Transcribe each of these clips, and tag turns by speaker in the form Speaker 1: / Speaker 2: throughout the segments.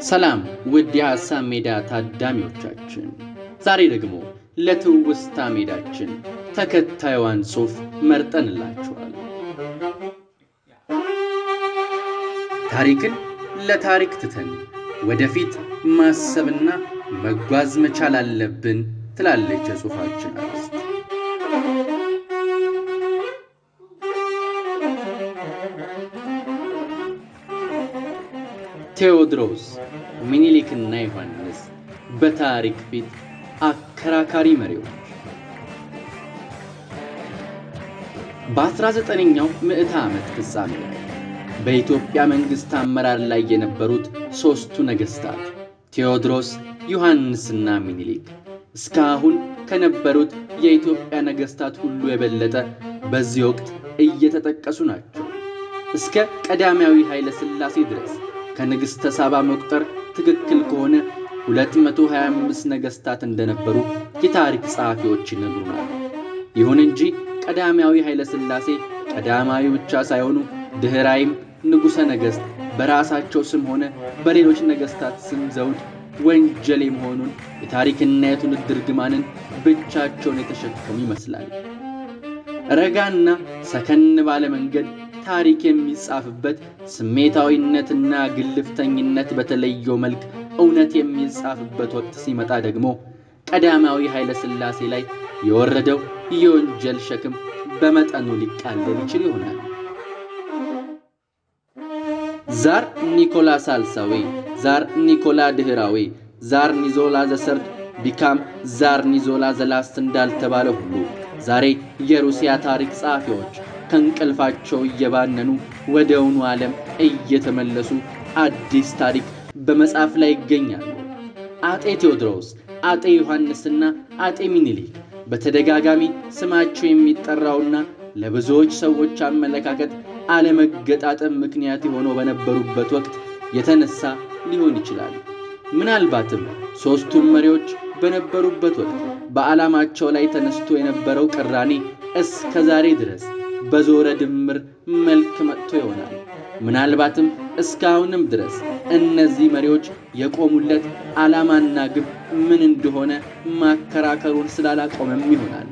Speaker 1: ሰላም ውድ የሐሳብ ሜዳ ታዳሚዎቻችን፣ ዛሬ ደግሞ ለትውስታ ሜዳችን ተከታዩን ጽሑፍ መርጠንላችኋል። ታሪክን ለታሪክ ትተን ወደፊት ማሰብና መጓዝ መቻል አለብን ትላለች የጽሑፋችን አርዕስት። ቴዎድሮስ፣ ሚኒሊክና ዮሐንስ በታሪክ ፊት አከራካሪ መሪዎች። በ19ኛው ምዕተ ዓመት ፍጻሜ ላይ በኢትዮጵያ መንግሥት አመራር ላይ የነበሩት ሦስቱ ነገሥታት ቴዎድሮስ፣ ዮሐንስና ሚኒሊክ እስካሁን ከነበሩት የኢትዮጵያ ነገሥታት ሁሉ የበለጠ በዚህ ወቅት እየተጠቀሱ ናቸው። እስከ ቀዳማዊ ኃይለ ሥላሴ ድረስ ከንግሥተ ሳባ መቁጠር ትክክል ከሆነ 225 ነገሥታት እንደነበሩ የታሪክ ጸሐፊዎች ይነግሩናል። ይሁን እንጂ ቀዳማዊ ኃይለ ሥላሴ ቀዳማዊ ብቻ ሳይሆኑ ድህራይም ንጉሠ ነገሥት በራሳቸው ስም ሆነ በሌሎች ነገሥታት ስም ዘውድ ወንጀል መሆኑን የታሪክና የትውልድ እርግማንን ብቻቸውን የተሸከሙ ይመስላል። ረጋና ሰከን ባለ መንገድ ታሪክ የሚጻፍበት፣ ስሜታዊነትና ግልፍተኝነት በተለየው መልክ እውነት የሚጻፍበት ወቅት ሲመጣ ደግሞ ቀዳማዊ ኃይለ ሥላሴ ላይ የወረደው የወንጀል ሸክም በመጠኑ ሊቃለል ይችል ይሆናል። ዛር ኒኮላ ሳልሳዊ፣ ዛር ኒኮላ ድህራዊ፣ ዛር ኒዞላ ዘሰርድ ቢካም ዛር ኒዞላ ዘላስት እንዳልተባለ ሁሉ ዛሬ የሩሲያ ታሪክ ጸሐፊዎች ከእንቅልፋቸው እየባነኑ ወደውኑ ዓለም እየተመለሱ አዲስ ታሪክ በመጻፍ ላይ ይገኛሉ። አጤ ቴዎድሮስ፣ አጤ ዮሐንስና አጤ ሚኒሊክ በተደጋጋሚ ስማቸው የሚጠራውና ለብዙዎች ሰዎች አመለካከት አለመገጣጠም ምክንያት የሆነው በነበሩበት ወቅት የተነሳ ሊሆን ይችላል። ምናልባትም ሦስቱም መሪዎች በነበሩበት ወቅት በዓላማቸው ላይ ተነስቶ የነበረው ቅራኔ እስከ ዛሬ ድረስ በዞረ ድምር መልክ መጥቶ ይሆናል። ምናልባትም እስካሁንም ድረስ እነዚህ መሪዎች የቆሙለት ዓላማና ግብ ምን እንደሆነ ማከራከሩን ስላላቆመም ይሆናል።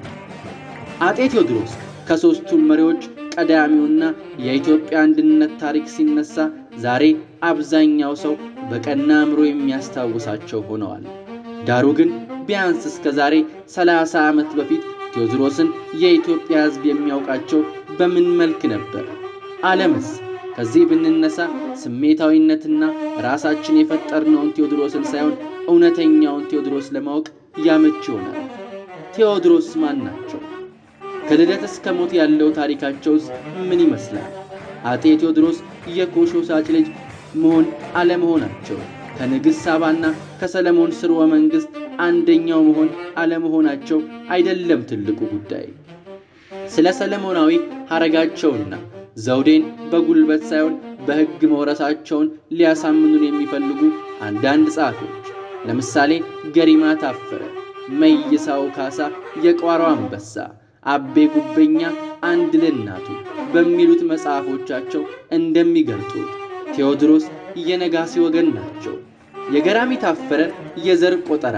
Speaker 1: አጤ ቴዎድሮስ ከሦስቱም መሪዎች ቀዳሚውና የኢትዮጵያ አንድነት ታሪክ ሲነሳ ዛሬ አብዛኛው ሰው በቀና አእምሮ የሚያስታውሳቸው ሆነዋል። ዳሩ ግን ቢያንስ እስከ ዛሬ 30 ዓመት በፊት ቴዎድሮስን የኢትዮጵያ ሕዝብ የሚያውቃቸው በምን መልክ ነበር? ዓለምስ? ከዚህ ብንነሳ ስሜታዊነትና ራሳችን የፈጠርነውን ቴዎድሮስን ሳይሆን እውነተኛውን ቴዎድሮስ ለማወቅ ያመች ይሆናል። ቴዎድሮስ ማን ናቸው? ከልደት እስከ ሞት ያለው ታሪካቸውስ ምን ይመስላል? አጤ ቴዎድሮስ የኮሾ ሳጭ ልጅ መሆን አለመሆናቸው፣ ከንግሥት ሳባና ከሰለሞን ስርወ መንግሥት አንደኛው መሆን አለመሆናቸው አይደለም ትልቁ ጉዳይ። ስለ ሰለሞናዊ ሐረጋቸውና ዘውዴን በጉልበት ሳይሆን በሕግ መውረሳቸውን ሊያሳምኑን የሚፈልጉ አንዳንድ ጸሐፊዎች ለምሳሌ ገሪማ ታፈረ፣ መይሳው ካሳ፣ የቋራው አንበሳ፣ አቤ ጉበኛ፣ አንድ ለእናቱ በሚሉት መጽሐፎቻቸው እንደሚገልጡት ቴዎድሮስ የነጋሲ ወገን ናቸው። የገራሚ ታፈረ የዘር ቆጠራ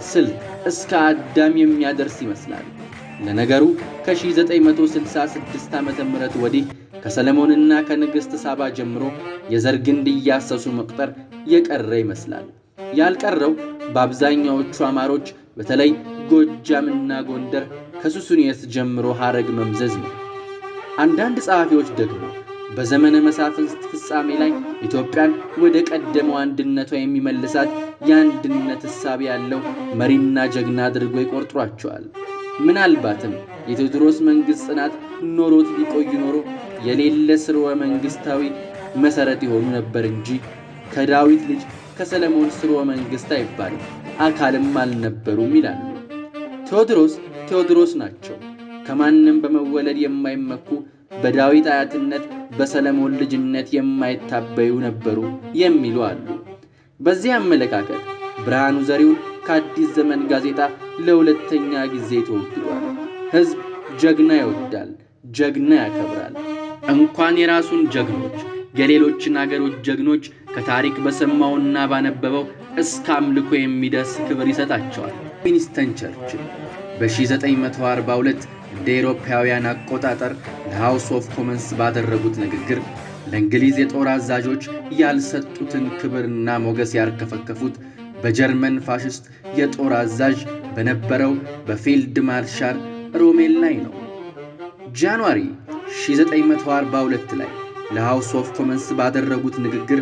Speaker 1: ስልት እስከ አዳም የሚያደርስ ይመስላል። ለነገሩ ከ1966 ዓመተ ምህረት ወዲህ ከሰለሞንና ከንግሥት ሳባ ጀምሮ የዘር ግንድ እያሰሱ መቁጠር የቀረ ይመስላል። ያልቀረው በአብዛኛዎቹ አማሮች በተለይ ጎጃምና ጎንደር ከሱስንዮስ ጀምሮ ሐረግ መምዘዝ ነው። አንዳንድ ጸሐፊዎች ደግሞ በዘመነ መሳፍንት ፍጻሜ ላይ ኢትዮጵያን ወደ ቀደመው አንድነቷ የሚመልሳት የአንድነት ሕሳብ ያለው መሪና ጀግና አድርጎ ይቆጥሯቸዋል። ምናልባትም የቴዎድሮስ መንግሥት ጽናት ኖሮት ቢቆይ ኖሮ የሌለ ስርወ መንግሥታዊ መሠረት የሆኑ ነበር እንጂ ከዳዊት ልጅ ከሰለሞን ስርወ መንግሥት አይባልም፣ አካልም አልነበሩም ይላሉ። ቴዎድሮስ ናቸው። ከማንም በመወለድ የማይመኩ፣ በዳዊት አያትነት በሰለሞን ልጅነት የማይታበዩ ነበሩ የሚሉ አሉ። በዚህ አመለካከት ብርሃኑ ዘሪሁን ከአዲስ ዘመን ጋዜጣ ለሁለተኛ ጊዜ ተወግዷል። ሕዝብ ጀግና ይወዳል፣ ጀግና ያከብራል። እንኳን የራሱን ጀግኖች የሌሎችን አገሮች ጀግኖች ከታሪክ በሰማውና ባነበበው እስከ አምልኮ የሚደርስ ክብር ይሰጣቸዋል። ዊንስተን ቸርችል በ1942 እንደ አውሮፓውያን አቆጣጠር ለሃውስ ኦፍ ኮመንስ ባደረጉት ንግግር ለእንግሊዝ የጦር አዛዦች ያልሰጡትን ክብርና ሞገስ ያርከፈከፉት በጀርመን ፋሽስት የጦር አዛዥ በነበረው በፊልድ ማርሻል ሮሜል ላይ ነው። ጃንዋሪ 1942 ላይ ለሃውስ ኦፍ ኮመንስ ባደረጉት ንግግር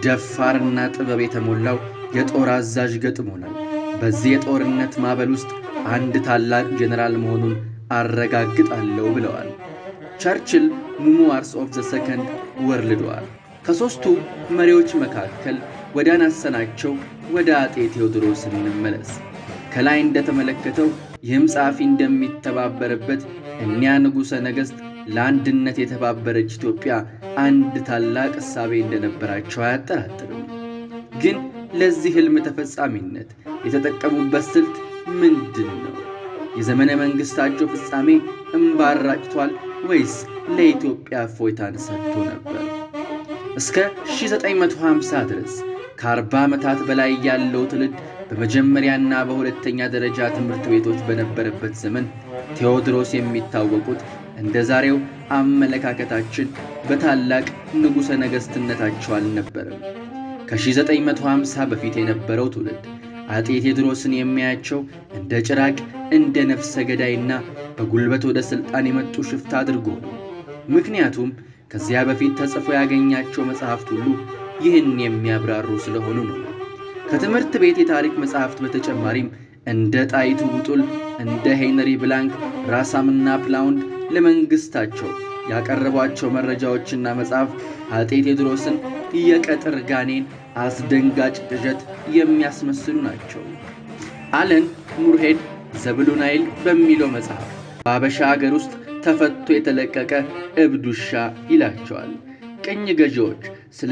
Speaker 1: ደፋርና ጥበብ የተሞላው የጦር አዛዥ ገጥሞናል። በዚህ የጦርነት ማዕበል ውስጥ አንድ ታላቅ ጀነራል መሆኑን አረጋግጣለሁ ብለዋል። ቸርችል ሚሞይርስ ኦፍ ዘ ሰከንድ ወርልድ ዋር ከሦስቱ መሪዎች መካከል ወደ አናሰናቸው ወደ አጤ ቴዎድሮስ እንመለስ። ከላይ እንደተመለከተው ይህም ጸሐፊ እንደሚተባበርበት እኒያ ንጉሠ ነገሥት ለአንድነት የተባበረች ኢትዮጵያ አንድ ታላቅ እሳቤ እንደነበራቸው አያጠራጥርም። ግን ለዚህ ሕልም ተፈጻሚነት የተጠቀሙበት ስልት ምንድን ነው? የዘመነ መንግሥታቸው ፍጻሜ እምባራጭቷል ወይስ ለኢትዮጵያ እፎይታን ሰጥቶ ነበር? እስከ 1950 ድረስ ከ40 ዓመታት በላይ ያለው ትውልድ በመጀመሪያና በሁለተኛ ደረጃ ትምህርት ቤቶች በነበረበት ዘመን ቴዎድሮስ የሚታወቁት እንደ ዛሬው አመለካከታችን በታላቅ ንጉሠ ነገሥትነታቸው አልነበረም። ከ1950 በፊት የነበረው ትውልድ አጤ ቴዎድሮስን የሚያያቸው እንደ ጭራቅ፣ እንደ ነፍሰ ገዳይና በጉልበት ወደ ሥልጣን የመጡ ሽፍታ አድርጎ ነው። ምክንያቱም ከዚያ በፊት ተጽፎ ያገኛቸው መጽሐፍት ሁሉ ይህን የሚያብራሩ ስለሆኑ ነው። ከትምህርት ቤት የታሪክ መጽሐፍት በተጨማሪም እንደ ጣይቱ ቡጡል፣ እንደ ሄንሪ ብላንክ፣ ራሳምና ፕላውንድ ለመንግሥታቸው ያቀረቧቸው መረጃዎችና መጽሐፍ አጤ ቴዎድሮስን የቀጥር ጋኔን አስደንጋጭ ቅዠት የሚያስመስሉ ናቸው። አለን ሙርሄድ ዘብሉ ናይል በሚለው መጽሐፍ በአበሻ አገር ውስጥ ተፈቶ የተለቀቀ እብድ ውሻ ይላቸዋል። ቅኝ ገዢዎች ስለ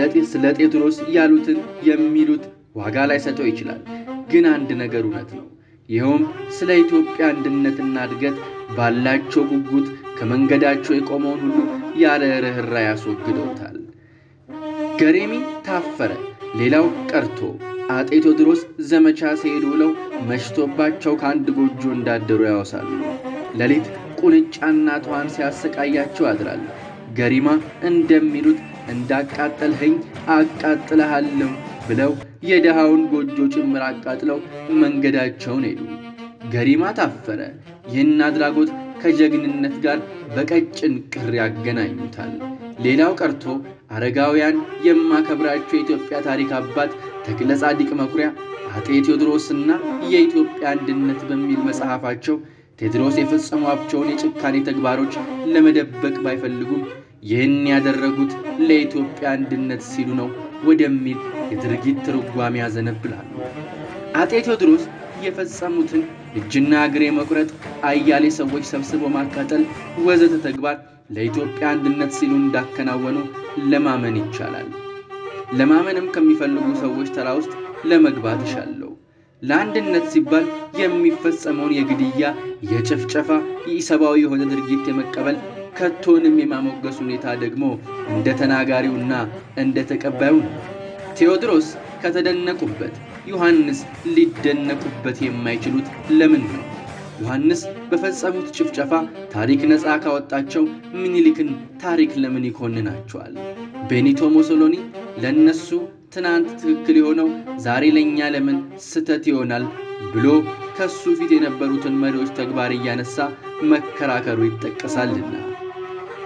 Speaker 1: ቴዎድሮስ ያሉትን የሚሉት ዋጋ ላይ ሰጠው ይችላል። ግን አንድ ነገር እውነት ነው። ይኸውም ስለ ኢትዮጵያ አንድነትና እድገት ባላቸው ጉጉት ከመንገዳቸው የቆመውን ሁሉ ያለ ርኅራኄ ያስወግደውታል። ገሬሚ ታፈረ ሌላው ቀርቶ አጤ ቴዎድሮስ ዘመቻ ሲሄዱ ውለው መሽቶባቸው ከአንድ ጎጆ እንዳደሩ ያወሳሉ። ሌሊት ቁንጫና ተዋን ሲያሰቃያቸው ያድራል። ገሪማ እንደሚሉት እንዳቃጠልኸኝ አቃጥልሃለሁ ብለው የደሃውን ጎጆ ጭምር አቃጥለው መንገዳቸውን ሄዱ። ገሪማ ታፈረ ይህን አድራጎት ከጀግንነት ጋር በቀጭን ቅር ያገናኙታል። ሌላው ቀርቶ አረጋውያን የማከብራቸው የኢትዮጵያ ታሪክ አባት ተክለ ጻዲቅ መኩሪያ አጤ ቴዎድሮስና የኢትዮጵያ አንድነት በሚል መጽሐፋቸው ቴዎድሮስ የፈጸሟቸውን የጭካኔ ተግባሮች ለመደበቅ ባይፈልጉም ይህን ያደረጉት ለኢትዮጵያ አንድነት ሲሉ ነው ወደሚል የድርጊት ትርጓሜ ያዘነብላሉ። አጤ ቴዎድሮስ የፈጸሙትን እጅና እግር መቁረጥ፣ አያሌ ሰዎች ሰብስቦ ማቃጠል ወዘተ ተግባር ለኢትዮጵያ አንድነት ሲሉ እንዳከናወኑ ለማመን ይቻላል። ለማመንም ከሚፈልጉ ሰዎች ተራ ውስጥ ለመግባት ይሻለው። ለአንድነት ሲባል የሚፈጸመውን የግድያ፣ የጭፍጨፋ፣ ኢሰብአዊ የሆነ ድርጊት የመቀበል ከቶንም የማሞገስ ሁኔታ ደግሞ እንደ ተናጋሪውና እንደ ተቀባዩ ነው። ቴዎድሮስ ከተደነቁበት ዮሐንስ ሊደነቁበት የማይችሉት ለምን ነው? ዮሐንስ በፈጸሙት ጭፍጨፋ ታሪክ ነፃ ካወጣቸው ምኒልክን ታሪክ ለምን ይኮንናቸዋል? ቤኒቶ ሙሶሎኒ ለነሱ ትናንት ትክክል የሆነው ዛሬ ለኛ ለምን ስተት ይሆናል ብሎ ከሱ ፊት የነበሩትን መሪዎች ተግባር እያነሳ መከራከሩ ይጠቀሳልና።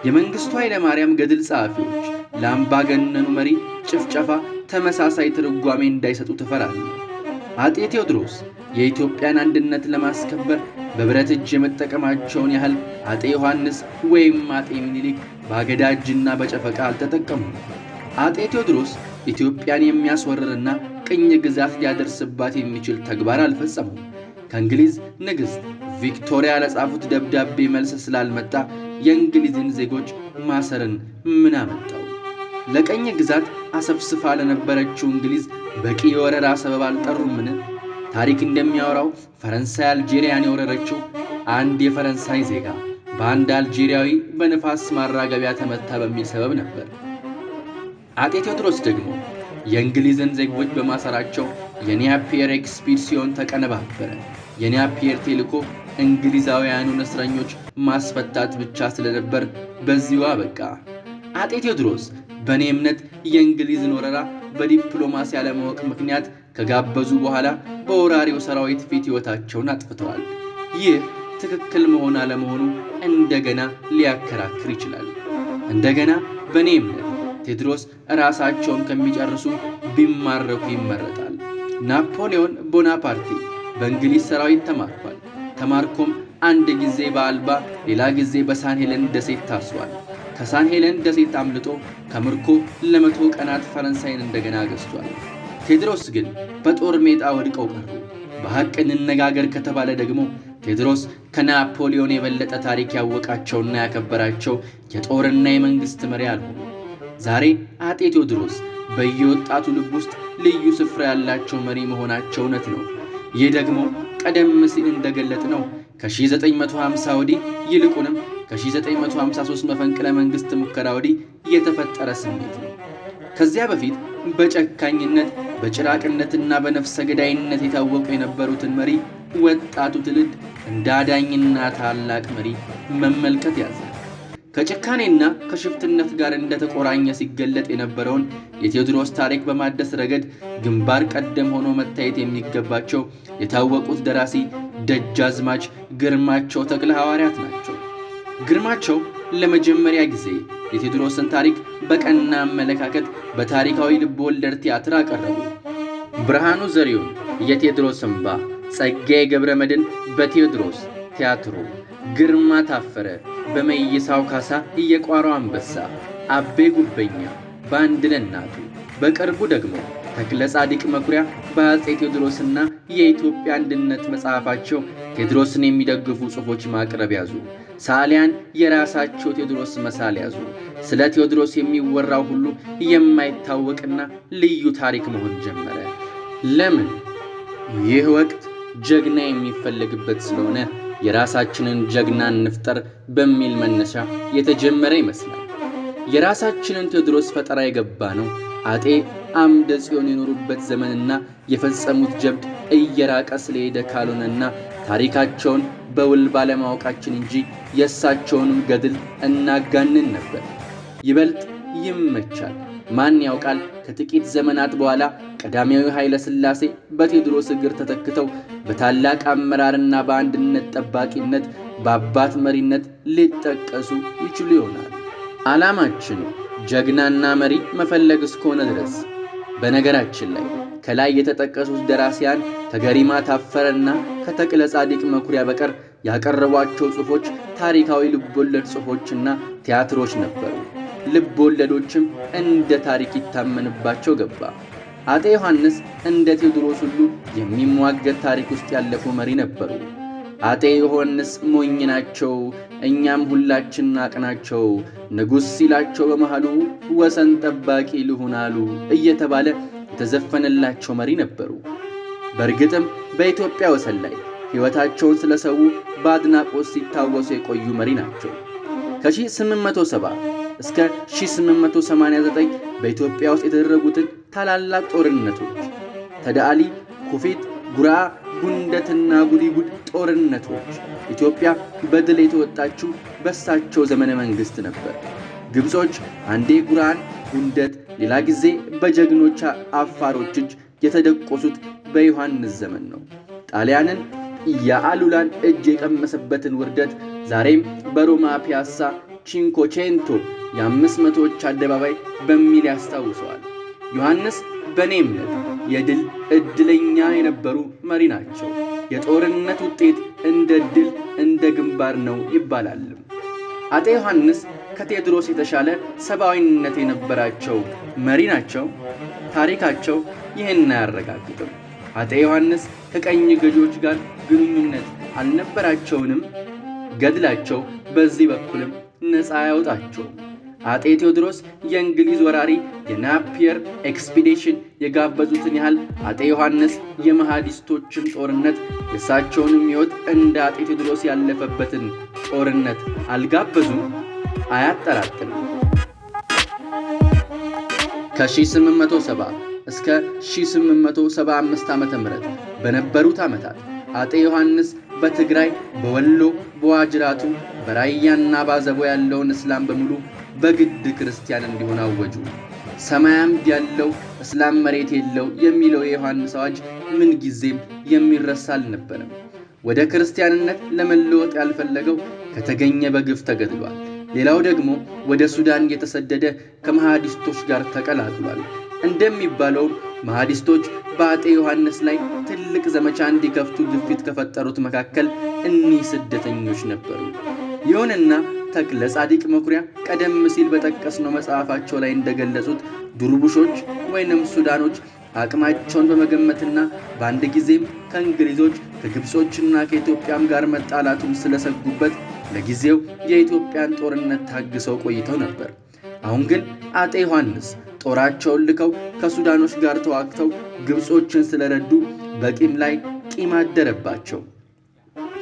Speaker 1: የመንግስቱ ኃይለ ማርያም ገድል ጸሐፊዎች ለአምባገነኑ መሪ ጭፍጨፋ ተመሳሳይ ትርጓሜ እንዳይሰጡ ተፈራሉ። አጤ ቴዎድሮስ የኢትዮጵያን አንድነት ለማስከበር በብረት እጅ የመጠቀማቸውን ያህል አጤ ዮሐንስ ወይም አጤ ምኒልክ በአገዳ እጅና በጨፈቃ አልተጠቀሙም። አጤ ቴዎድሮስ ኢትዮጵያን የሚያስወርርና ቅኝ ግዛት ሊያደርስባት የሚችል ተግባር አልፈጸሙም። ከእንግሊዝ ንግሥት ቪክቶሪያ ለጻፉት ደብዳቤ መልስ ስላልመጣ የእንግሊዝን ዜጎች ማሰርን ምን አመጣው? ለቀኝ ግዛት አሰፍስፋ ለነበረችው እንግሊዝ በቂ የወረራ ሰበብ አልጠሩምን? ታሪክ እንደሚያወራው ፈረንሳይ አልጄሪያን የወረረችው አንድ የፈረንሳይ ዜጋ በአንድ አልጄሪያዊ በንፋስ ማራገቢያ ተመታ በሚል ሰበብ ነበር። አጤ ቴዎድሮስ ደግሞ የእንግሊዝን ዜጎች በማሰራቸው የኒያፒየር ኤክስፒዲሽን ተቀነባበረ። የኒያፒየር ቴልኮ እንግሊዛውያኑን እስረኞች ማስፈታት ብቻ ስለነበር በዚሁ አበቃ። አጤ ቴዎድሮስ በእኔ እምነት የእንግሊዝን ወረራ በዲፕሎማሲ ያለማወቅ ምክንያት ከጋበዙ በኋላ በወራሪው ሰራዊት ፊት ሕይወታቸውን አጥፍተዋል። ይህ ትክክል መሆን አለመሆኑ እንደገና ሊያከራክር ይችላል። እንደገና በእኔ እምነት ቴዎድሮስ ራሳቸውን ከሚጨርሱ ቢማረኩ ይመረጣል። ናፖሊዮን ቦናፓርቲ በእንግሊዝ ሰራዊት ተማርኳል። ተማርኮም አንድ ጊዜ በአልባ ሌላ ጊዜ በሳን ሄለን ደሴት ታስሯል። ከሳን ሄለን ደሴት አምልጦ ከምርኮ ለ100 ቀናት ፈረንሳይን እንደገና ገዝቷል። ቴዎድሮስ ግን በጦር ሜዳ ወድቀው ቀሩ። በሐቅ እንነጋገር ከተባለ ደግሞ ቴዎድሮስ ከናፖሊዮን የበለጠ ታሪክ ያወቃቸውና ያከበራቸው የጦርና የመንግስት መሪ አልሆኑ። ዛሬ አጤ ቴዎድሮስ በየወጣቱ ልብ ውስጥ ልዩ ስፍራ ያላቸው መሪ መሆናቸው እውነት ነው። ይህ ደግሞ ቀደም ሲል እንደገለጥነው ከ1950 ወዲህ ይልቁንም ከ1953 መፈንቅለ መንግስት ሙከራ ወዲህ የተፈጠረ ስሜት ነው። ከዚያ በፊት በጨካኝነት በጭራቅነትና በነፍሰ ገዳይነት የታወቁ የነበሩትን መሪ ወጣቱ ትውልድ እንደ አዳኝና ታላቅ መሪ መመልከት ያዘ። ከጭካኔና ከሽፍትነት ጋር እንደተቆራኘ ሲገለጥ የነበረውን የቴዎድሮስ ታሪክ በማደስ ረገድ ግንባር ቀደም ሆኖ መታየት የሚገባቸው የታወቁት ደራሲ ደጃዝማች ግርማቸው ተክለ ሐዋርያት ናቸው። ግርማቸው ለመጀመሪያ ጊዜ የቴዎድሮስን ታሪክ በቀና አመለካከት በታሪካዊ ልብወለድ ቲያትር አቀረቡ። ብርሃኑ ዘሪሁን የቴዎድሮስ እንባ፣ ጸጋዬ ገብረ መድኅን በቴዎድሮስ ቲያትሩ፣ ግርማ ታፈረ በመይሳው ካሳ የቋራው አንበሳ፣ አቤ ጉበኛ በአንድ ለእናቱ፣ በቅርቡ ደግሞ ተክለ ጻድቅ መኩሪያ በአፄ ቴዎድሮስና የኢትዮጵያ አንድነት መጽሐፋቸው ቴዎድሮስን የሚደግፉ ጽሑፎች ማቅረብ ያዙ። ሳሊያን የራሳቸው ቴዎድሮስ መሳል ያዙ። ስለ ቴዎድሮስ የሚወራው ሁሉ የማይታወቅና ልዩ ታሪክ መሆን ጀመረ። ለምን? ይህ ወቅት ጀግና የሚፈለግበት ስለሆነ የራሳችንን ጀግና እንፍጠር በሚል መነሻ የተጀመረ ይመስላል። የራሳችንን ቴዎድሮስ ፈጠራ የገባ ነው አጤ አምደ ጽዮን የኖሩበት ዘመንና የፈጸሙት ጀብድ እየራቀ ስለሄደ ካልሆነና ታሪካቸውን በውል ባለማወቃችን እንጂ የእሳቸውንም ገድል እናጋንን ነበር። ይበልጥ ይመቻል። ማን ያውቃል ከጥቂት ዘመናት በኋላ ቀዳማዊ ኃይለ ሥላሴ በቴዎድሮስ እግር ተተክተው በታላቅ አመራርና በአንድነት ጠባቂነት በአባት መሪነት ሊጠቀሱ ይችሉ ይሆናል። ዓላማችን ጀግናና መሪ መፈለግ እስከሆነ ድረስ። በነገራችን ላይ ከላይ የተጠቀሱት ደራሲያን ከገሪማ ታፈረና ከተክለ ጻድቅ መኩሪያ በቀር ያቀረቧቸው ጽሑፎች ታሪካዊ ልቦለድ ጽሑፎችና ቲያትሮች ነበሩ። ልቦለዶችም እንደ ታሪክ ይታመንባቸው ገባ። አጤ ዮሐንስ እንደ ቴዎድሮስ ሁሉ የሚሟገት ታሪክ ውስጥ ያለፉ መሪ ነበሩ። አጤ ዮሐንስ ሞኝ ናቸው፣ እኛም ሁላችን ናቅናቸው፣ ንጉሥ ሲላቸው በመሃሉ ወሰን ጠባቂ ልሁናሉ እየተባለ የተዘፈነላቸው መሪ ነበሩ። በእርግጥም በኢትዮጵያ ወሰን ላይ ሕይወታቸውን ስለሰው በአድናቆት ሲታወሱ የቆዩ መሪ ናቸው። ከ1870 እስከ 1889 በኢትዮጵያ ውስጥ የተደረጉትን ታላላቅ ጦርነቶች ተዳሊ፣ ኩፊት፣ ጉራ፣ ጉንደትና ጉዲጉድ ጦርነቶች ኢትዮጵያ በድል የተወጣችው በሳቸው ዘመነ መንግስት ነበር። ግብጾች አንዴ ጉራን፣ ጉንደት፣ ሌላ ጊዜ በጀግኖች አፋሮች እጅ የተደቆሱት በዮሐንስ ዘመን ነው። ጣሊያንን የአሉላን እጅ የቀመሰበትን ውርደት ዛሬም በሮማ ፒያሳ ቺንኮቼንቶ የ500ዎች አደባባይ በሚል ያስታውሰዋል። ዮሐንስ በእኔ እምነት የድል ዕድለኛ የነበሩ መሪ ናቸው። የጦርነት ውጤት እንደ ድል እንደ ግንባር ነው ይባላል። አጤ ዮሐንስ ከቴዎድሮስ የተሻለ ሰብአዊነት የነበራቸው መሪ ናቸው። ታሪካቸው ይህን አያረጋግጥም። አጤ ዮሐንስ ከቀኝ ገዢዎች ጋር ግንኙነት አልነበራቸውንም። ገድላቸው በዚህ በኩልም ነፃ ያወጣቸው። አጤ ቴዎድሮስ የእንግሊዝ ወራሪ የናፒየር ኤክስፒዲሽን የጋበዙትን ያህል አጤ ዮሐንስ የመሃዲስቶችን ጦርነት የእሳቸውንም ሕይወት እንደ አጤ ቴዎድሮስ ያለፈበትን ጦርነት አልጋበዙም። አያጠራጥርም። ከ1870 እስከ 1875 ዓመተ ምህረት በነበሩት ዓመታት አጤ ዮሐንስ በትግራይ፣ በወሎ፣ በዋጅራቱ፣ በራያና ባዘቦ ያለውን እስላም በሙሉ በግድ ክርስቲያን እንዲሆን አወጁ። ሰማይ አምድ ያለው እስላም መሬት የለው የሚለው የዮሐንስ አዋጅ ምን ጊዜም የሚረሳ አልነበረም። ወደ ክርስቲያንነት ለመለወጥ ያልፈለገው ከተገኘ በግፍ ተገድሏል። ሌላው ደግሞ ወደ ሱዳን የተሰደደ ከመሐዲስቶች ጋር ተቀላቅሏል። እንደሚባለው መሐዲስቶች በአጤ ዮሐንስ ላይ ትልቅ ዘመቻ እንዲከፍቱ ግፊት ከፈጠሩት መካከል እኒህ ስደተኞች ነበሩ። ይሁንና ተክለ ጻዲቅ መኩሪያ ቀደም ሲል በጠቀስነው መጽሐፋቸው ላይ እንደገለጹት ዱርቡሾች ወይንም ሱዳኖች አቅማቸውን በመገመትና በአንድ ጊዜም ከእንግሊዞች ከግብጾችና ከኢትዮጵያም ጋር መጣላቱን ስለሰጉበት ለጊዜው የኢትዮጵያን ጦርነት ታግሰው ቆይተው ነበር። አሁን ግን አጤ ዮሐንስ ጦራቸውን ልከው ከሱዳኖች ጋር ተዋግተው ግብጾችን ስለረዱ በቂም ላይ ቂም አደረባቸው።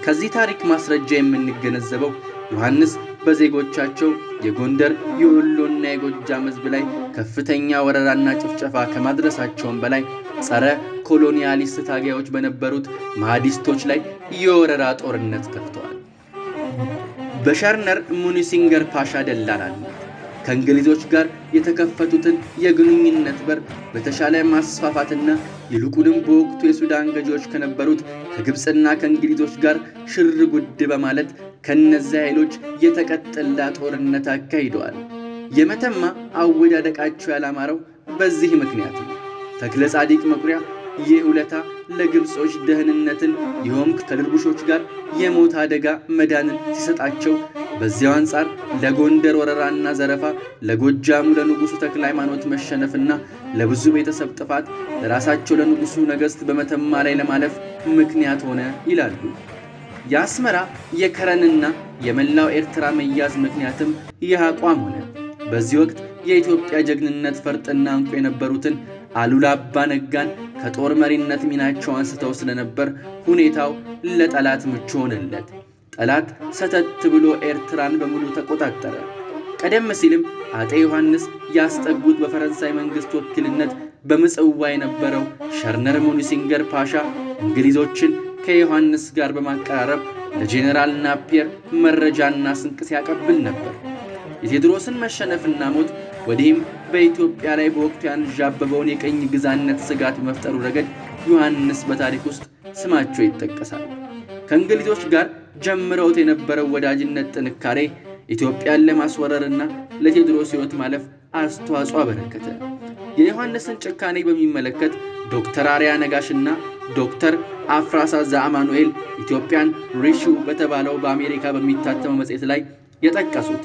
Speaker 1: ከዚህ ታሪክ ማስረጃ የምንገነዘበው ዮሐንስ በዜጎቻቸው የጎንደር የወሎና የጎጃም ሕዝብ ላይ ከፍተኛ ወረራና ጭፍጨፋ ከማድረሳቸውም በላይ ጸረ ኮሎኒያሊስት ታጋዮች በነበሩት መሐዲስቶች ላይ የወረራ ጦርነት ከፍተዋል። በሸርነር ሙኒሲንገር ፓሻ ደላላነት ከእንግሊዞች ጋር የተከፈቱትን የግንኙነት በር በተሻለ ማስፋፋትና ይልቁንም በወቅቱ የሱዳን ገዢዎች ከነበሩት ከግብፅና ከእንግሊዞች ጋር ሽር ጉድ በማለት ከነዚያ ኃይሎች የተቀጠላ ጦርነት አካሂደዋል። የመተማ አወዳደቃቸው ያላማረው በዚህ ምክንያት ነው። ተክለ ጻዲቅ መኩሪያ ይህ ውለታ ለግብጾች ደህንነትን ይኸውም ከድርቡሾች ጋር የሞት አደጋ መዳንን ሲሰጣቸው፣ በዚያው አንጻር ለጎንደር ወረራና ዘረፋ፣ ለጎጃሙ ለንጉሱ ተክለ ሃይማኖት መሸነፍና ለብዙ ቤተሰብ ጥፋት ለራሳቸው ለንጉሱ ነገሥት በመተማ ላይ ለማለፍ ምክንያት ሆነ ይላሉ። የአስመራ የከረንና የመላው ኤርትራ መያዝ ምክንያትም ይህ አቋም ሆነ። በዚህ ወቅት የኢትዮጵያ ጀግንነት ፈርጥና እንቁ የነበሩትን አሉላ አባ ነጋን ከጦር መሪነት ሚናቸው አንስተው ስለነበር ሁኔታው ለጠላት ምቹ ሆነለት። ጠላት ሰተት ብሎ ኤርትራን በሙሉ ተቆጣጠረ። ቀደም ሲልም አጤ ዮሐንስ ያስጠጉት በፈረንሳይ መንግስት ወኪልነት በምጽዋ የነበረው ሸርነር ሙኒሲንገር ፓሻ እንግሊዞችን ከዮሐንስ ጋር በማቀራረብ ለጄኔራል ናፒየር መረጃና ስንቅ ሲያቀብል ነበር። የቴዎድሮስን መሸነፍና ሞት ወዲህም በኢትዮጵያ ላይ በወቅቱ ያንዣበበውን የቀኝ ግዛነት ስጋት መፍጠሩ ረገድ ዮሐንስ በታሪክ ውስጥ ስማቸው ይጠቀሳል። ከእንግሊዞች ጋር ጀምረውት የነበረው ወዳጅነት ጥንካሬ ኢትዮጵያን ለማስወረርና ለቴዎድሮስ ሕይወት ማለፍ አስተዋጽኦ አበረከተ። የዮሐንስን ጭካኔ በሚመለከት ዶክተር አርያ ነጋሽና ዶክተር አፍራሳ ዘአማኑኤል ኢትዮጵያን ሪሺው በተባለው በአሜሪካ በሚታተመው መጽሔት ላይ የጠቀሱት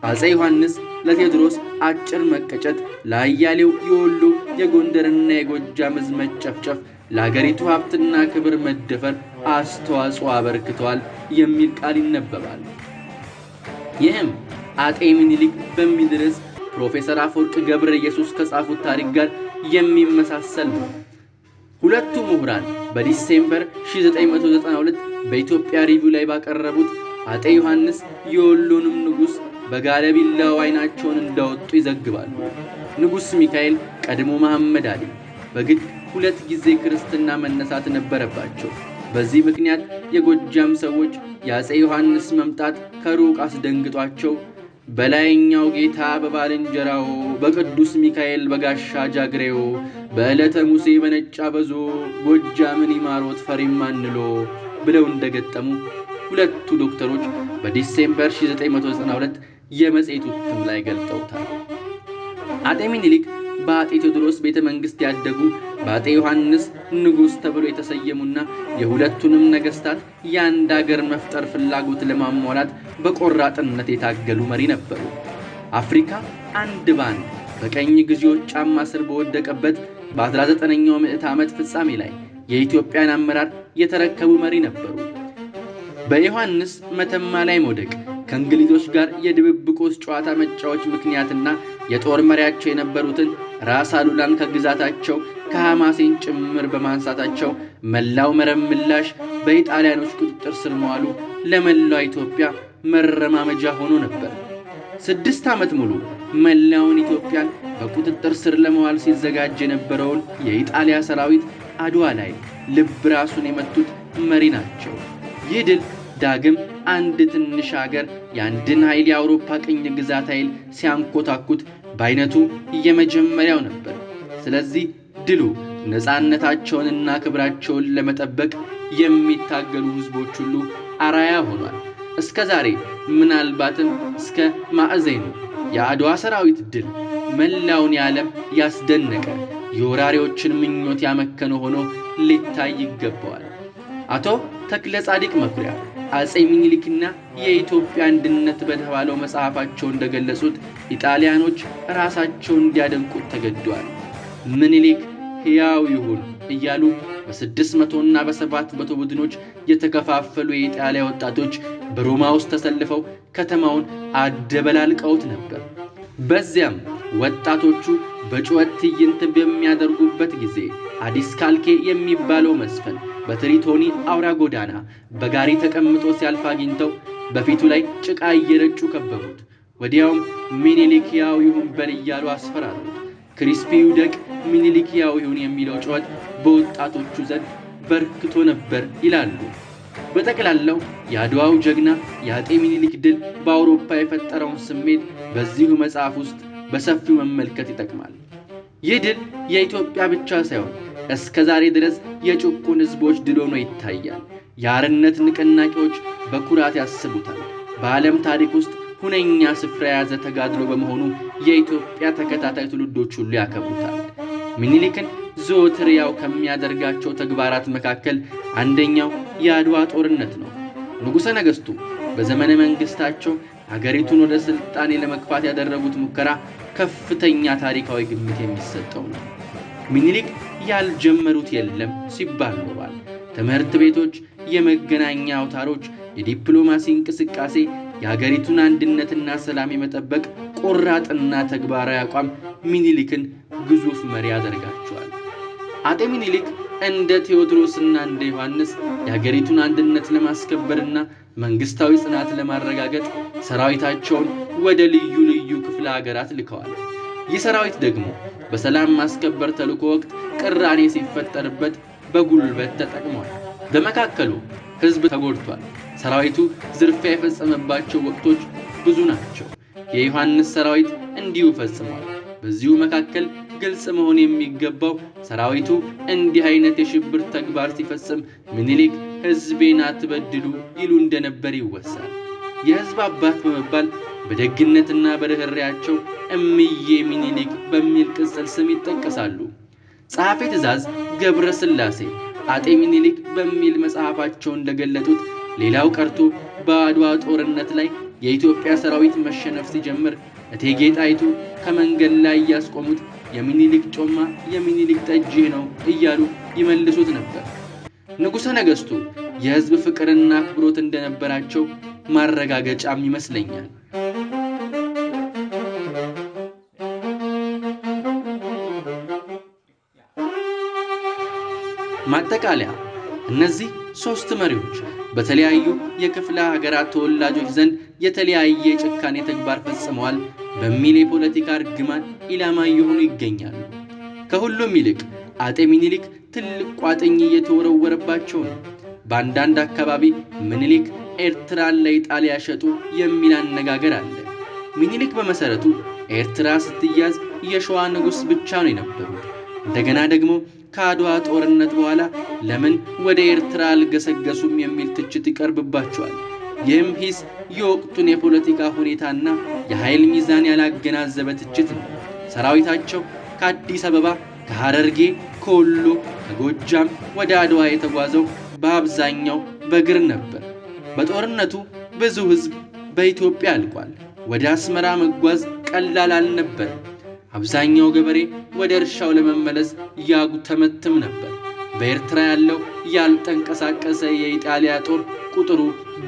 Speaker 1: አጼ ዮሐንስ ለቴዎድሮስ አጭር መቀጨት፣ ለአያሌው የወሎ የጎንደርና የጎጃም ሕዝብ መጨፍጨፍ፣ ለሀገሪቱ ሀብትና ክብር መደፈር አስተዋጽኦ አበርክተዋል የሚል ቃል ይነበባል። ይህም አጤ ምኒልክ በሚል ርዕስ ፕሮፌሰር አፈወርቅ ገብረ ኢየሱስ ከጻፉት ታሪክ ጋር የሚመሳሰል ነው። ሁለቱ ምሁራን በዲሴምበር 1992 በኢትዮጵያ ሪቪው ላይ ባቀረቡት አጤ ዮሐንስ የወሎንም ንጉሥ በጋለ ቢላው ዓይናቸውን እንዳወጡ ይዘግባሉ። ንጉሥ ሚካኤል ቀድሞ መሐመድ አሊ በግድ 2 ጊዜ ክርስትና መነሳት ነበረባቸው። በዚህ ምክንያት የጎጃም ሰዎች የአጼ ዮሐንስ መምጣት ከሩቅ አስደንግጧቸው በላይኛው ጌታ በባልንጀራው በቅዱስ ሚካኤል በጋሻ ጃግሬው በዕለተ ሙሴ በነጫ በዞ ጎጃምን ይማሮት ፈሪማንሎ ብለው እንደገጠሙ ሁለቱ ዶክተሮች በዲሴምበር 1992 የመጽሔቱ እትም ላይ ገልጠውታል። አጤ ምኒልክ በአጤ ቴዎድሮስ ቤተ መንግሥት ያደጉ በአጤ ዮሐንስ ንጉሥ ተብሎ የተሰየሙና የሁለቱንም ነገሥታት የአንድ አገር መፍጠር ፍላጎት ለማሟላት በቆራጥነት የታገሉ መሪ ነበሩ። አፍሪካ አንድ ባንድ በቀኝ ገዢዎች ጫማ ስር በወደቀበት በ19ኛው ምዕተ ዓመት ፍጻሜ ላይ የኢትዮጵያን አመራር የተረከቡ መሪ ነበሩ። በዮሐንስ መተማ ላይ መውደቅ ከእንግሊዞች ጋር የድብብቆስ ጨዋታ መጫወች ምክንያትና የጦር መሪያቸው የነበሩትን ራስ አሉላን ከግዛታቸው ከሐማሴን ጭምር በማንሳታቸው መላው መረብ ምላሽ በኢጣሊያኖች ቁጥጥር ስር መዋሉ ለመላው ኢትዮጵያ መረማመጃ ሆኖ ነበር። 6 ዓመት ሙሉ መላውን ኢትዮጵያን በቁጥጥር ስር ለመዋል ሲዘጋጅ የነበረውን የኢጣሊያ ሰራዊት አድዋ ላይ ልብ ራሱን የመቱት መሪ ናቸው። ይህ ድል ዳግም አንድ ትንሽ ሀገር የአንድን ኃይል የአውሮፓ ቅኝ ግዛት ኃይል ሲያንኮታኩት በአይነቱ የመጀመሪያው ነበር። ስለዚህ ድሉ ነፃነታቸውንና ክብራቸውን ለመጠበቅ የሚታገሉ ህዝቦች ሁሉ አራያ ሆኗል። እስከ ዛሬ ምናልባትም እስከ ማዕዘኑ የአድዋ ሰራዊት ድል መላውን የዓለም ያስደነቀ የወራሪዎችን ምኞት ያመከነ ሆኖ ሊታይ ይገባዋል። አቶ ተክለ ጻዲቅ መኩሪያ አጼ ሚኒሊክና የኢትዮጵያ አንድነት በተባለው መጽሐፋቸው እንደገለጹት ኢጣሊያኖች ራሳቸውን እንዲያደንቁት ተገደዋል። ሚኒሊክ ሕያው ይሁን እያሉ በ600 እና በ700 ቡድኖች የተከፋፈሉ የኢጣሊያ ወጣቶች በሮማ ውስጥ ተሰልፈው ከተማውን አደበላልቀውት ነበር። በዚያም ወጣቶቹ በጩኸት ትዕይንት በሚያደርጉበት ጊዜ አዲስካልኬ የሚባለው መስፍን በትሪቶኒ አውራ ጎዳና በጋሪ ተቀምጦ ሲያልፍ አግኝተው በፊቱ ላይ ጭቃ እየረጩ ከበቡት። ወዲያውም ሚኒሊክ ሕያው ይሁን በል እያሉ አስፈራሩት። ክሪስፒ ይውደቅ ሚኒሊክ ሕያው ይሁን የሚለው ጩኸት በወጣቶቹ ዘንድ በርክቶ ነበር ይላሉ። በጠቅላላው የአድዋው ጀግና የአጤ ሚኒሊክ ድል በአውሮፓ የፈጠረውን ስሜት በዚሁ መጽሐፍ ውስጥ በሰፊው መመልከት ይጠቅማል። ይህ ድል የኢትዮጵያ ብቻ ሳይሆን እስከ ዛሬ ድረስ የጭቁን ህዝቦች ድል ሆኖ ይታያል። የአርነት ንቅናቄዎች በኩራት ያስቡታል። በዓለም ታሪክ ውስጥ ሁነኛ ስፍራ የያዘ ተጋድሎ በመሆኑ የኢትዮጵያ ተከታታይ ትውልዶች ሁሉ ያከብሩታል። ሚኒሊክን ዘወትር ያው ከሚያደርጋቸው ተግባራት መካከል አንደኛው የአድዋ ጦርነት ነው። ንጉሠ ነገሥቱ በዘመነ መንግስታቸው ሀገሪቱን ወደ ስልጣኔ ለመግፋት ያደረጉት ሙከራ ከፍተኛ ታሪካዊ ግምት የሚሰጠው ነው። ሚኒሊክ ያልጀመሩት የለም ሲባል ኖሯል። ትምህርት ቤቶች፣ የመገናኛ አውታሮች፣ የዲፕሎማሲ እንቅስቃሴ የሀገሪቱን አንድነትና ሰላም የመጠበቅ ቆራጥና ተግባራዊ አቋም ሚኒሊክን ግዙፍ መሪ ያደርጋቸዋል። አጤ ሚኒሊክ እንደ ቴዎድሮስና እንደ ዮሐንስ የሀገሪቱን አንድነት ለማስከበርና መንግስታዊ ጽናት ለማረጋገጥ ሰራዊታቸውን ወደ ልዩ ልዩ ክፍለ ሀገራት ልከዋል። ይህ ሰራዊት ደግሞ በሰላም ማስከበር ተልዕኮ ወቅት ቅራኔ ሲፈጠርበት በጉልበት ተጠቅሟል። በመካከሉ ህዝብ ተጎድቷል። ሰራዊቱ ዝርፊያ የፈጸመባቸው ወቅቶች ብዙ ናቸው። የዮሐንስ ሰራዊት እንዲሁ ፈጽሟል። በዚሁ መካከል ግልጽ መሆን የሚገባው ሰራዊቱ እንዲህ አይነት የሽብር ተግባር ሲፈጽም ሚኒሊክ ህዝቤን አትበድሉ ይሉ እንደነበር ይወሳል። የህዝብ አባት በመባል በደግነትና በርህራሄያቸው እምዬ ሚኒሊክ በሚል ቅጽል ስም ይጠቀሳሉ። ጸሐፌ ትእዛዝ ገብረ ሥላሴ አጤ ሚኒሊክ በሚል መጽሐፋቸው እንደገለጡት ሌላው ቀርቶ በአድዋ ጦርነት ላይ የኢትዮጵያ ሰራዊት መሸነፍ ሲጀምር እቴጌ ጣይቱ ከመንገድ ላይ ያስቆሙት የሚኒሊክ ጮማ የሚኒሊክ ጠጅ ነው እያሉ ይመልሱት ነበር። ንጉሠ ነገሥቱ የህዝብ ፍቅርና አክብሮት እንደነበራቸው ማረጋገጫም ይመስለኛል። ማጠቃለያ፣ እነዚህ ሶስት መሪዎች በተለያዩ የክፍለ ሀገራት ተወላጆች ዘንድ የተለያየ ጭካኔ ተግባር ፈጽመዋል በሚል የፖለቲካ እርግማን ኢላማ እየሆኑ ይገኛሉ። ከሁሉም ይልቅ አጤ ሚኒሊክ ትልቅ ቋጥኝ እየተወረወረባቸው ነው። በአንዳንድ አካባቢ ሚኒሊክ ኤርትራን ለኢጣሊያ ሸጡ የሚል አነጋገር አለ። ሚኒሊክ በመሰረቱ ኤርትራ ስትያዝ የሸዋ ንጉሥ ብቻ ነው የነበሩት። እንደገና ደግሞ ከአድዋ ጦርነት በኋላ ለምን ወደ ኤርትራ አልገሰገሱም የሚል ትችት ይቀርብባቸዋል። ይህም ሂስ የወቅቱን የፖለቲካ ሁኔታና የኃይል ሚዛን ያላገናዘበ ትችት ነው። ሰራዊታቸው ከአዲስ አበባ፣ ከሐረርጌ፣ ከወሎ፣ ከጎጃም ወደ አድዋ የተጓዘው በአብዛኛው በእግር ነበር። በጦርነቱ ብዙ ህዝብ በኢትዮጵያ አልቋል። ወደ አስመራ መጓዝ ቀላል አልነበረም። አብዛኛው ገበሬ ወደ እርሻው ለመመለስ ያጉተመትም ነበር። በኤርትራ ያለው ያልተንቀሳቀሰ የኢጣሊያ ጦር ቁጥሩ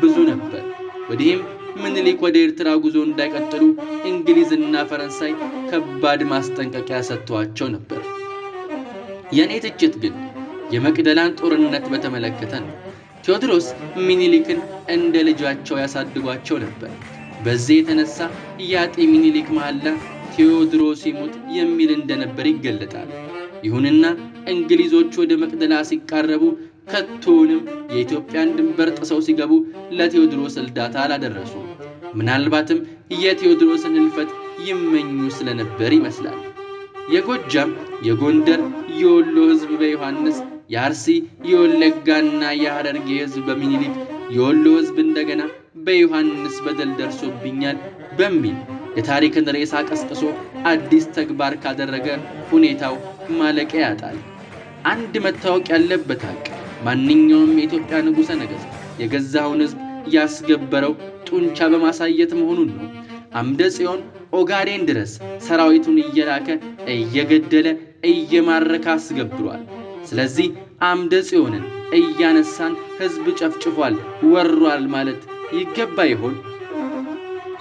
Speaker 1: ብዙ ነበር። ወዲህም ሚኒሊክ ወደ ኤርትራ ጉዞ እንዳይቀጥሉ እንግሊዝና ፈረንሳይ ከባድ ማስጠንቀቂያ ሰጥተዋቸው ነበር። የኔ ትችት ግን የመቅደላን ጦርነት በተመለከተ ነው። ቴዎድሮስ ሚኒሊክን እንደ ልጃቸው ያሳድጓቸው ነበር። በዚህ የተነሳ የአጤ ሚኒሊክ መሐላ ቴዎድሮስ ይሙት የሚል እንደነበር ይገለጣል። ይሁንና እንግሊዞች ወደ መቅደላ ሲቃረቡ ከቶንም የኢትዮጵያን ድንበር ጥሰው ሲገቡ ለቴዎድሮስ እርዳታ አላደረሱም። ምናልባትም የቴዎድሮስን ሕልፈት ይመኙ ስለነበር ይመስላል። የጎጃም፣ የጎንደር፣ የወሎ ሕዝብ በዮሐንስ፣ የአርሲ፣ የወለጋና የሐረርጌ ሕዝብ በሚኒሊክ፣ የወሎ ሕዝብ እንደገና በዮሐንስ በደል ደርሶብኛል በሚል የታሪክን ሬሳ ቀስቅሶ አዲስ ተግባር ካደረገ ሁኔታው ማለቂያ ያጣል። አንድ መታወቅ ያለበት ሀቅ ማንኛውም የኢትዮጵያ ንጉሠ ነገሥት የገዛውን ሕዝብ ያስገበረው ጡንቻ በማሳየት መሆኑን ነው። አምደ ጽዮን ኦጋዴን ድረስ ሰራዊቱን እየላከ እየገደለ እየማረከ አስገብሯል። ስለዚህ አምደ ጽዮንን እያነሳን ሕዝብ ጨፍጭፏል፣ ወሯል ማለት ይገባ ይሆን?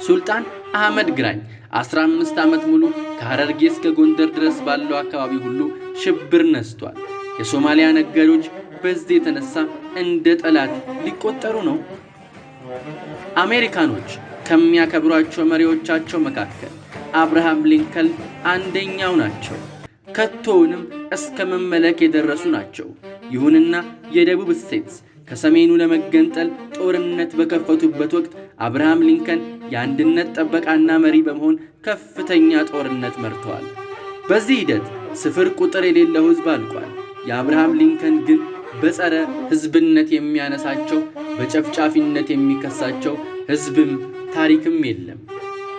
Speaker 1: ሱልጣን አህመድ ግራኝ 15 ዓመት ሙሉ ከሐረርጌ እስከ ጎንደር ድረስ ባለው አካባቢ ሁሉ ሽብር ነስቷል። የሶማሊያ ነጋዴዎች በዚህ የተነሳ እንደ ጠላት ሊቆጠሩ ነው። አሜሪካኖች ከሚያከብሯቸው መሪዎቻቸው መካከል አብርሃም ሊንከን አንደኛው ናቸው። ከቶውንም እስከ መመለክ የደረሱ ናቸው። ይሁንና የደቡብ ስቴትስ ከሰሜኑ ለመገንጠል ጦርነት በከፈቱበት ወቅት አብርሃም ሊንከን የአንድነት ጠበቃና መሪ በመሆን ከፍተኛ ጦርነት መርተዋል። በዚህ ሂደት ስፍር ቁጥር የሌለው ሕዝብ አልቋል። የአብርሃም ሊንከን ግን በጸረ ሕዝብነት የሚያነሳቸው፣ በጨፍጫፊነት የሚከሳቸው ሕዝብም ታሪክም የለም።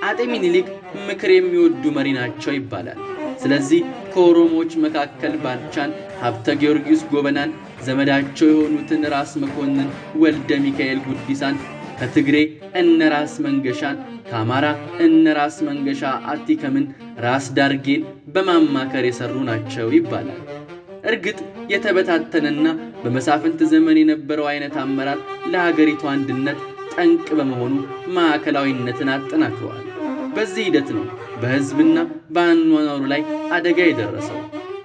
Speaker 1: አጤ ሚኒሊክ ምክር የሚወዱ መሪ ናቸው ይባላል። ስለዚህ ከኦሮሞዎች መካከል ባልቻን፣ ሀብተ ጊዮርጊስ ጎበናን፣ ዘመዳቸው የሆኑትን ራስ መኮንን ወልደ ሚካኤል ጉዲሳን፣ ከትግሬ እነ ራስ መንገሻን፣ ከአማራ እነ ራስ መንገሻ አቲከምን፣ ራስ ዳርጌን በማማከር የሰሩ ናቸው ይባላል። እርግጥ የተበታተነና በመሳፍንት ዘመን የነበረው አይነት አመራር ለሀገሪቱ አንድነት ጠንቅ በመሆኑ ማዕከላዊነትን አጠናክረዋል። በዚህ ሂደት ነው በሕዝብና በአኗኗሩ ላይ አደጋ የደረሰው።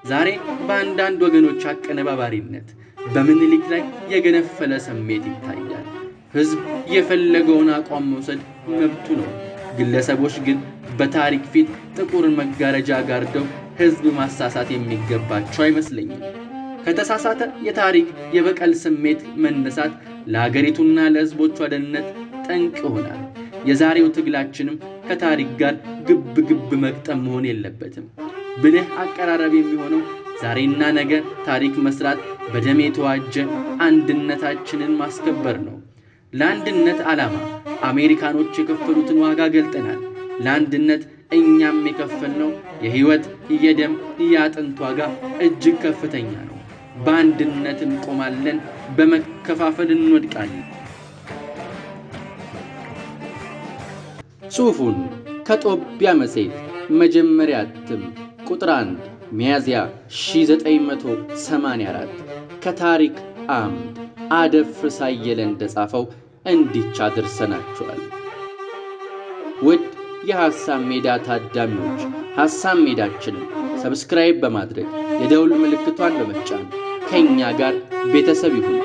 Speaker 1: ዛሬ በአንዳንድ ወገኖች አቀነባባሪነት በምኒልክ ላይ የገነፈለ ስሜት ይታያል። ሕዝብ የፈለገውን አቋም መውሰድ መብቱ ነው። ግለሰቦች ግን በታሪክ ፊት ጥቁር መጋረጃ ጋርደው ሕዝብ ማሳሳት የሚገባቸው አይመስለኝም። ከተሳሳተ የታሪክ የበቀል ስሜት መነሳት ለሀገሪቱና ለሕዝቦቿ ደህንነት ጠንቅ ይሆናል። የዛሬው ትግላችንም ከታሪክ ጋር ግብ ግብ መግጠም መሆን የለበትም። ብልህ አቀራረብ የሚሆነው ዛሬና ነገ ታሪክ መስራት፣ በደም የተዋጀ አንድነታችንን ማስከበር ነው። ለአንድነት ዓላማ አሜሪካኖች የከፈሉትን ዋጋ ገልጠናል። ለአንድነት እኛም የከፈልነው የሕይወት፣ የደም፣ የአጥንት ዋጋ እጅግ ከፍተኛ ነው። በአንድነት እንቆማለን፣ በመከፋፈል እንወድቃለን። ጽሑፉን ከጦቢያ መጽሔት መጀመሪያ እትም ቁጥር 1 ሚያዝያ 1984 ከታሪክ አምድ አደፍርስ አየለ እንደጻፈው እንዲች አድርሰናችኋል። ውድ የሐሳብ ሜዳ ታዳሚዎች ሐሳብ ሜዳችንን ሰብስክራይብ በማድረግ የደውል ምልክቷን በመጫን ከኛ ጋር ቤተሰብ ይሁኑ።